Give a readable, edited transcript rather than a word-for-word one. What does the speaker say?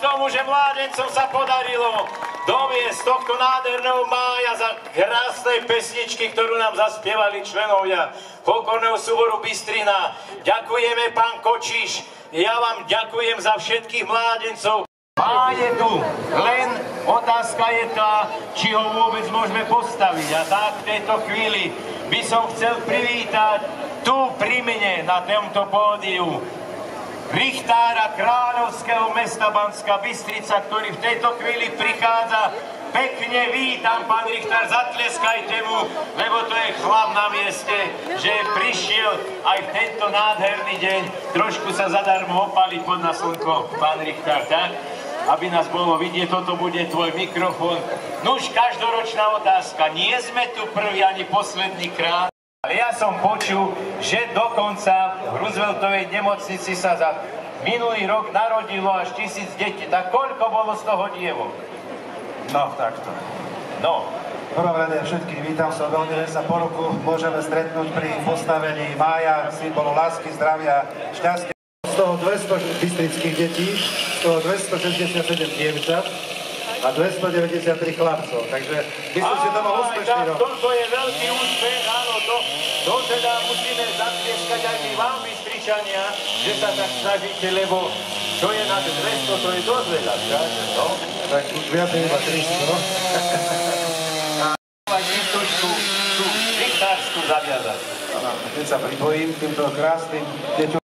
tomu, že mládencom sa podarilo doviesť tohto nádherného mája za krásnej pesničky, ktorú nám zaspievali členovia folklórneho súboru Bystrina. Ďakujeme, pán Kočiš, ja vám ďakujem za všetkých mládencov. Máj je tu, len otázka je tá, či ho vôbec môžeme postaviť. A tak v tejto chvíli by som chcel privítať tu pri mne na tomto pódiu richtára kráľovského mesta Banská Bystrica, ktorý v tejto chvíli prichádza. Pekne vítam, pán richtár, zatleskajte mu, lebo to je chlap na mieste, že prišiel aj v tento nádherný deň trošku sa zadarmo opaliť pod na slnko, pán richtár, tak? Aby nás bolo vidieť, toto bude tvoj mikrofón. Nuž, každoročná otázka, nie sme tu prvý ani posledný krát. Ale ja som počul, že dokonca v Rooseveltovej nemocnici sa za minulý rok narodilo až 1000 detí. Tak koľko bolo z toho dievok? No, takto. No. V prvom rade všetkých vítam sa veľmi, že sa po roku môžeme stretnúť pri postavení mája, symbolu lásky, zdravia, šťastia. Z toho 200 bystrických detí, z toho 267 dievčat a 293 chlapcov. Takže myslím, že to bol úspešný rok. Toto je veľký úspech, áno, to teda musíme zatlieskať aj my vám, Bystričania, že sa tak snažíte, lebo čo je nad 200, to je dosť veľa, no? Tak už viac iba 300, no? A výstočku tú richtársku zaviazať. Keď sa pripojím k týmto krásnym deťom,